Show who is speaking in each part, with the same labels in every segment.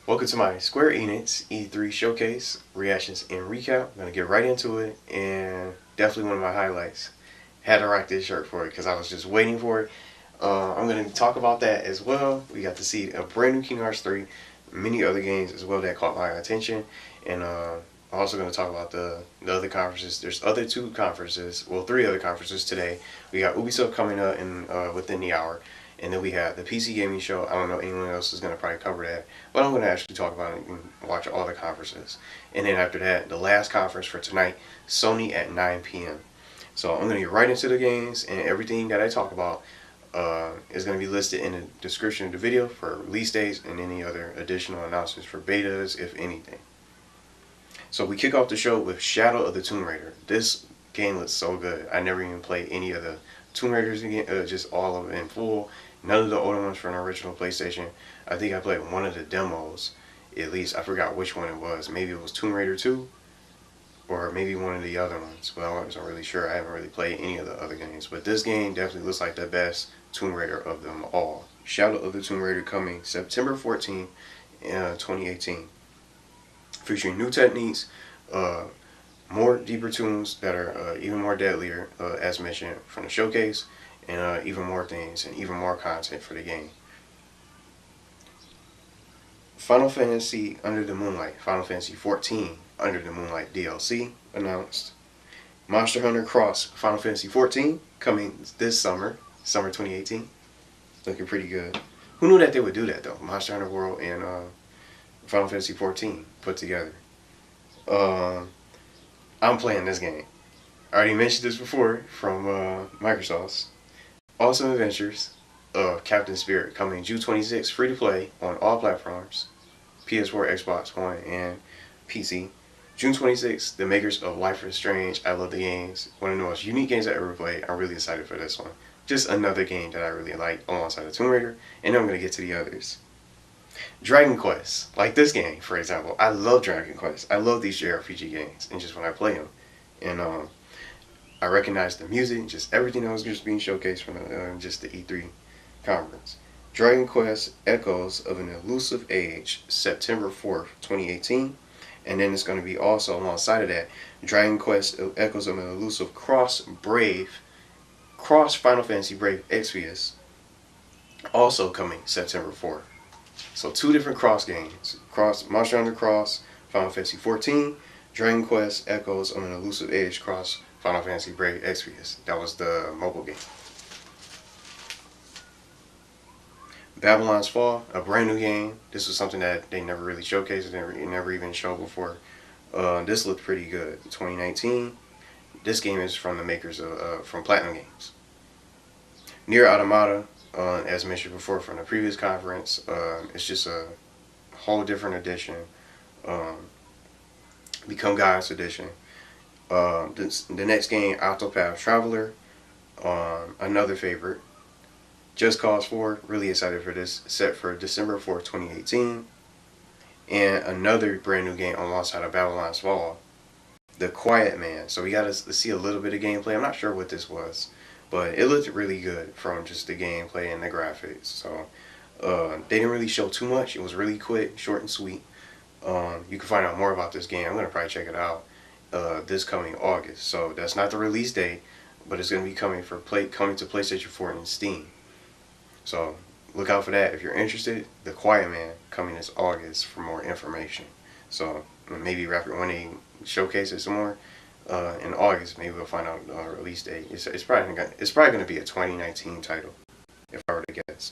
Speaker 1: Welcome to my Square Enix E3 showcase, reactions, and recap. I'm going to get right into it, and definitely one of my highlights. Had to rock this shirt for it because I was just waiting for it. I'm going to talk about that as well. We got to see a brand new Kingdom Hearts 3, many other games as well that caught my attention, and I'm also going to talk about the other conferences. There's two conferences, well, three other conferences today. We got Ubisoft coming up within the hour. And then we have the PC gaming show. I don't know anyone else is going to probably cover that, but I'm going to actually talk about it and watch all the conferences. And then after that, the last conference for tonight, Sony at 9 p.m. So I'm going to get right into the games, and everything that I talk about is going to be listed in the description of the video for release dates and any other additional announcements for betas, if anything. So we kick off the show with Shadow of the Tomb Raider. This game looks so good. I never even played any of the Tomb Raiders again, just all of it in full. None of the older ones from the original PlayStation. I think I played one of the demos, at least. I forgot which one it was. Maybe it was Tomb Raider 2, or maybe one of the other ones. But I wasn't really sure. I haven't really played any of the other games. But this game definitely looks like the best Tomb Raider of them all. Shadow of the Tomb Raider coming September 14, 2018. Featuring new techniques, more deeper tombs that are even more deadlier, as mentioned from the showcase, and even more things and even more content for the game. Final Fantasy Under the Moonlight, Final Fantasy 14 Under the Moonlight DLC announced. Monster Hunter Cross Final Fantasy 14 coming this summer 2018. Looking pretty good. Who knew that they would do that though? Monster Hunter World and Final Fantasy 14 put together. I'm playing this game. I already mentioned this before from Microsoft's Awesome Adventures of Captain Spirit coming June 26th, free to play on all platforms, PS4, Xbox One, and PC. June 26th, the makers of Life is Strange. I love the games. One of the most unique games I ever played. I'm really excited for this one. Just another game that I really like alongside of Tomb Raider, and then I'm going to get to the others. Dragon Quest, like this game, for example. I love Dragon Quest. I love these JRPG games, and just when I play them. And I recognize the music, just everything that was just being showcased from just the E3 conference. Dragon Quest Echoes of an Elusive Age, September 4th, 2018. And then it's going to be also alongside of that, Dragon Quest Echoes of an Elusive Cross Final Fantasy Brave Exvius, also coming September 4th. So two different Cross games. Monster Hunter Cross, Final Fantasy 14, Dragon Quest Echoes of an Elusive Age Cross, Final Fantasy Brave Exvius. That was the mobile game. Babylon's Fall, a brand new game. This was something that they never really showcased, never even showed before. This looked pretty good. 2019. This game is from the makers of from Platinum Games. Nier Automata, as mentioned before from the previous conference, it's just a whole different edition. Become Gods edition. The next game, Octopath Traveler, another favorite. Just Cause 4, really excited for this, set for December 4th, 2018. And another brand new game alongside of Babylon's Fall, The Quiet Man. So we got to see a little bit of gameplay. I'm not sure what this was, but it looked really good from just the gameplay and the graphics. So they didn't really show too much. It was really quick, short and sweet. You can find out more about this game. I'm going to probably check it out this coming August. So that's not the release date, but it's going to be coming to PlayStation 4 and Steam. So look out for that if you're interested. The Quiet Man coming this August for more information. So maybe when they showcase it some more in August, maybe we'll find out a release date. It's probably going to be a 2019 title, if I were to guess.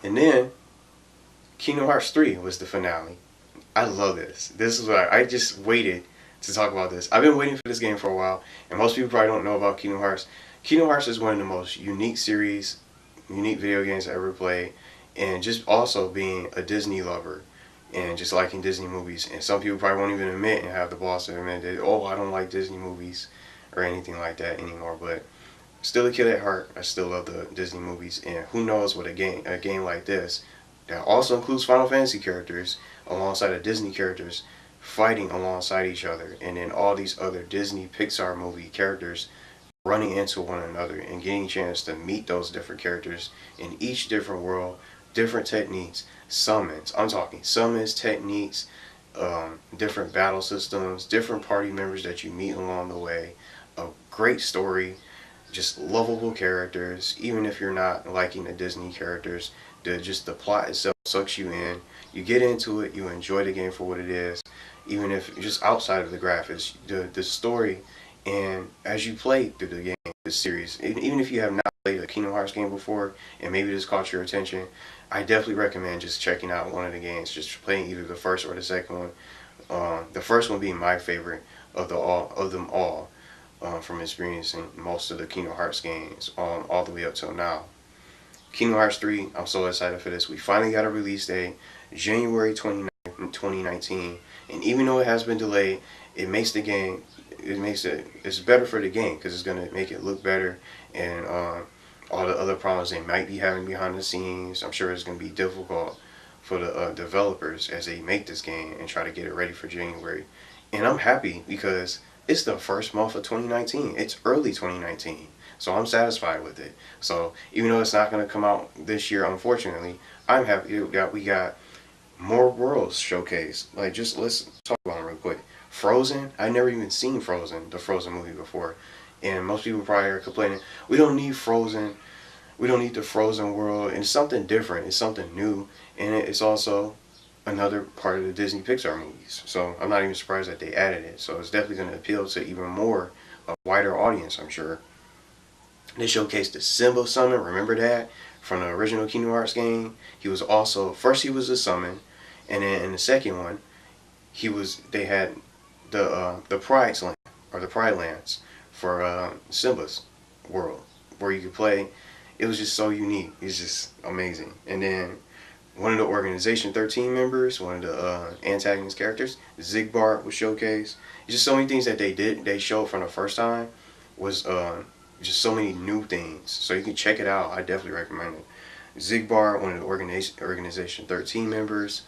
Speaker 1: And then Kingdom Hearts 3 was the finale. I love this. This is what I just waited to talk about this. I've been waiting for this game for a while, and most people probably don't know about Kingdom Hearts. Kingdom Hearts is one of the most unique video games I ever played, and just also being a Disney lover and just liking Disney movies. And some people probably won't even admit and have the balls to admit that, oh, I don't like Disney movies or anything like that anymore. But still a kid at heart. I still love the Disney movies, and who knows what a game like this that also includes Final Fantasy characters alongside of Disney characters fighting alongside each other, and then all these other Disney Pixar movie characters running into one another and getting a chance to meet those different characters in each different world, different techniques, summons. I'm talking summons, techniques, different battle systems, different party members that you meet along the way. A great story, just lovable characters. Even if you're not liking the Disney characters, the plot itself sucks you in. You get into it, you enjoy the game for what it is. Even if just outside of the graphics, the story, and as you play through the game, the series, even if you have not played a Kingdom Hearts game before, and maybe this caught your attention, I definitely recommend just checking out one of the games, just playing either the first or the second one. The first one being my favorite of them all, from experiencing most of the Kingdom Hearts games all the way up till now. Kingdom Hearts 3, I'm so excited for this. We finally got a release date, January 29th, 2019, and even though it has been delayed, it makes the game, it's better for the game because it's going to make it look better, and all the other problems they might be having behind the scenes, I'm sure it's going to be difficult for the developers as they make this game and try to get it ready for January. And I'm happy because it's the first month of 2019. It's early 2019. So I'm satisfied with it. So even though it's not going to come out this year, unfortunately, I'm happy that we got more worlds showcased. Like, just let's talk about them real quick. Frozen, I never even seen Frozen, the Frozen movie before. And most people probably are complaining, we don't need Frozen. We don't need the Frozen world. And it's something different. It's something new. And it's also another part of the Disney Pixar movies. So I'm not even surprised that they added it. So it's definitely going to appeal to even more, a wider audience, I'm sure. They showcased the Simba summon, remember that? From the original Kingdom Hearts game. He was also, first he was a summon, and then in the second one, they had the Pride's Land, or the Pride Lands, for Simba's world, where you could play. It was just so unique. It's just amazing. And then one of the Organization 13 members, one of the antagonist characters, Zigbar, was showcased. It's just so many things that they showed from the first time was just so many new things. So you can check it out. I definitely recommend it. Zigbar, one of the Organization 13 members,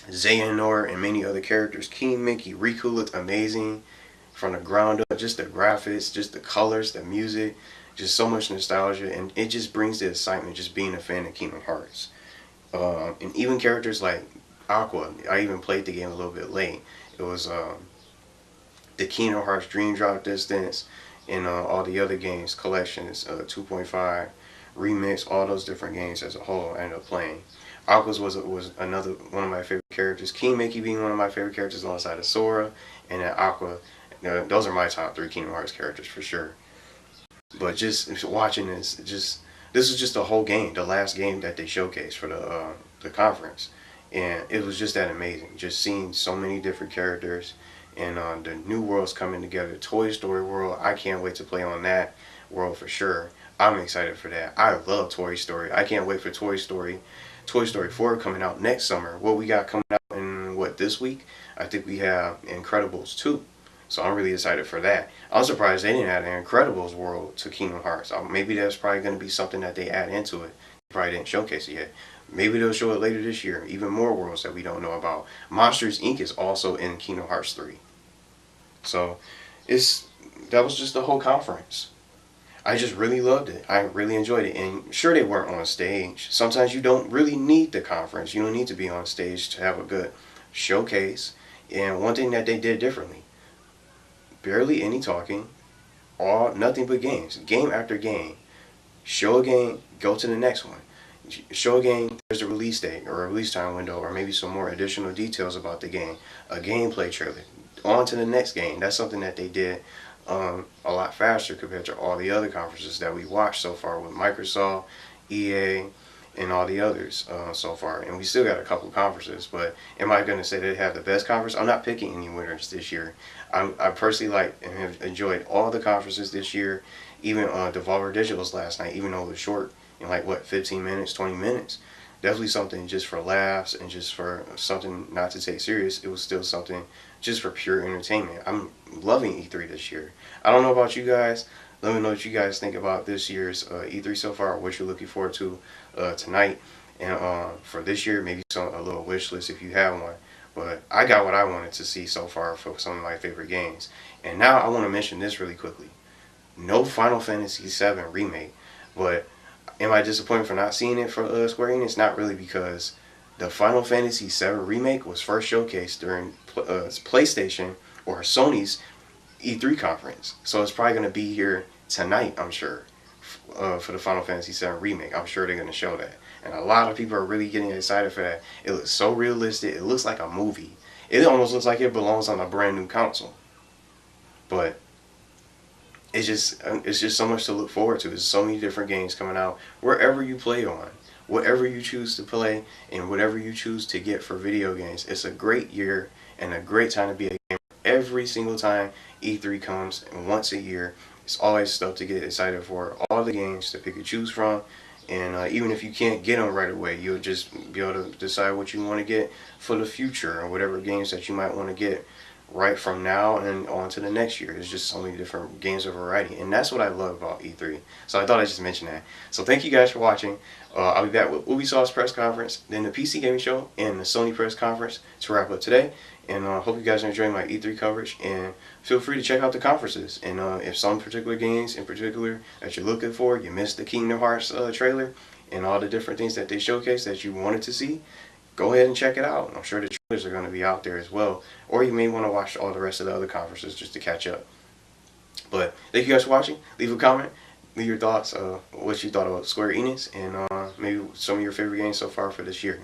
Speaker 1: Xehanort, and many other characters. King Mickey, Riku looked amazing from the ground up. Just the graphics, just the colors, the music, just so much nostalgia, and it just brings the excitement just being a fan of Kingdom Hearts. And even characters like Aqua, I even played the game a little bit late. It was the Kingdom Hearts Dream Drop Distance, and all the other games, collections, 2.5, Remix, all those different games as a whole I ended up playing. Aqua's was another one of my favorite characters. King Mickey being one of my favorite characters alongside of Sora, and then Aqua. Those are my top 3 Kingdom Hearts characters for sure. But just watching this is just the whole game, the last game that they showcased for the conference, and it was just that amazing. Just seeing so many different characters, and the new worlds coming together. Toy Story World, I can't wait to play on that world for sure. I'm excited for that. I love Toy Story. I can't wait for Toy Story 4 coming out next summer. What we got coming out in this week? I think we have Incredibles 2. So I'm really excited for that. I'm surprised they didn't add an Incredibles world to Kingdom Hearts. Maybe that's probably going to be something that they add into it. They probably didn't showcase it yet. Maybe they'll show it later this year. Even more worlds that we don't know about. Monsters Inc. is also in Kingdom Hearts 3. So that was just the whole conference. I just really loved it. I really enjoyed it. And sure, they weren't on stage. Sometimes you don't really need the conference. You don't need to be on stage to have a good showcase. And one thing that they did differently, barely any talking, nothing but games, game after game. Show a game, go to the next one. Show a game, there's a release date or a release time window, or maybe some more additional details about the game. A gameplay trailer. On to the next game. That's something that they did a lot faster compared to all the other conferences that we watched so far with Microsoft, EA, and all the others so far. And we still got a couple conferences, but am I going to say they have the best conference? I'm not picking any winners this year. I personally like and have enjoyed all the conferences this year, even Devolver Digital's last night, even though it was short, 15 minutes, 20 minutes. Definitely something just for laughs and just for something not to take serious. It was still something just for pure entertainment. I'm loving E3 this year. I don't know about you guys. Let me know what you guys think about this year's E3 so far, or what you're looking forward to tonight. And for this year, maybe a little wish list if you have one. But I got what I wanted to see so far for some of my favorite games. And now I want to mention this really quickly. No Final Fantasy VII Remake, but Am I disappointed for not seeing it for Square Enix? Not really, because the Final Fantasy VII Remake was first showcased during PlayStation or Sony's E3 conference. So it's probably going to be here tonight, I'm sure, for the Final Fantasy VII Remake. I'm sure they're going to show that. And a lot of people are really getting excited for that. It looks so realistic. It looks like a movie. It almost looks like it belongs on a brand new console. But it's just so much to look forward to. There's so many different games coming out wherever you play on, whatever you choose to play, and whatever you choose to get for video games. It's a great year and a great time to be a gamer. Every single time E3 comes, and once a year, it's always stuff to get excited for. All the games to pick and choose from. And even if you can't get them right away, you'll just be able to decide what you want to get for the future, or whatever games that you might want to get right from now and on to the next year. There's just so many different games of variety, and that's what I love about E3. So I thought I'd just mention that. So thank you guys for watching. I'll be back with Ubisoft's press conference, then the PC Gaming Show, and the Sony press conference to wrap up today. And I hope you guys are enjoying my E3 coverage, and feel free to check out the conferences. And if some particular games in particular that you're looking for, you missed the Kingdom Hearts trailer and all the different things that they showcased that you wanted to see, go ahead and check it out. I'm sure the trailers are going to be out there as well. Or you may want to watch all the rest of the other conferences just to catch up. But thank you guys for watching. Leave a comment. Leave your thoughts, what you thought about Square Enix, and maybe some of your favorite games so far for this year.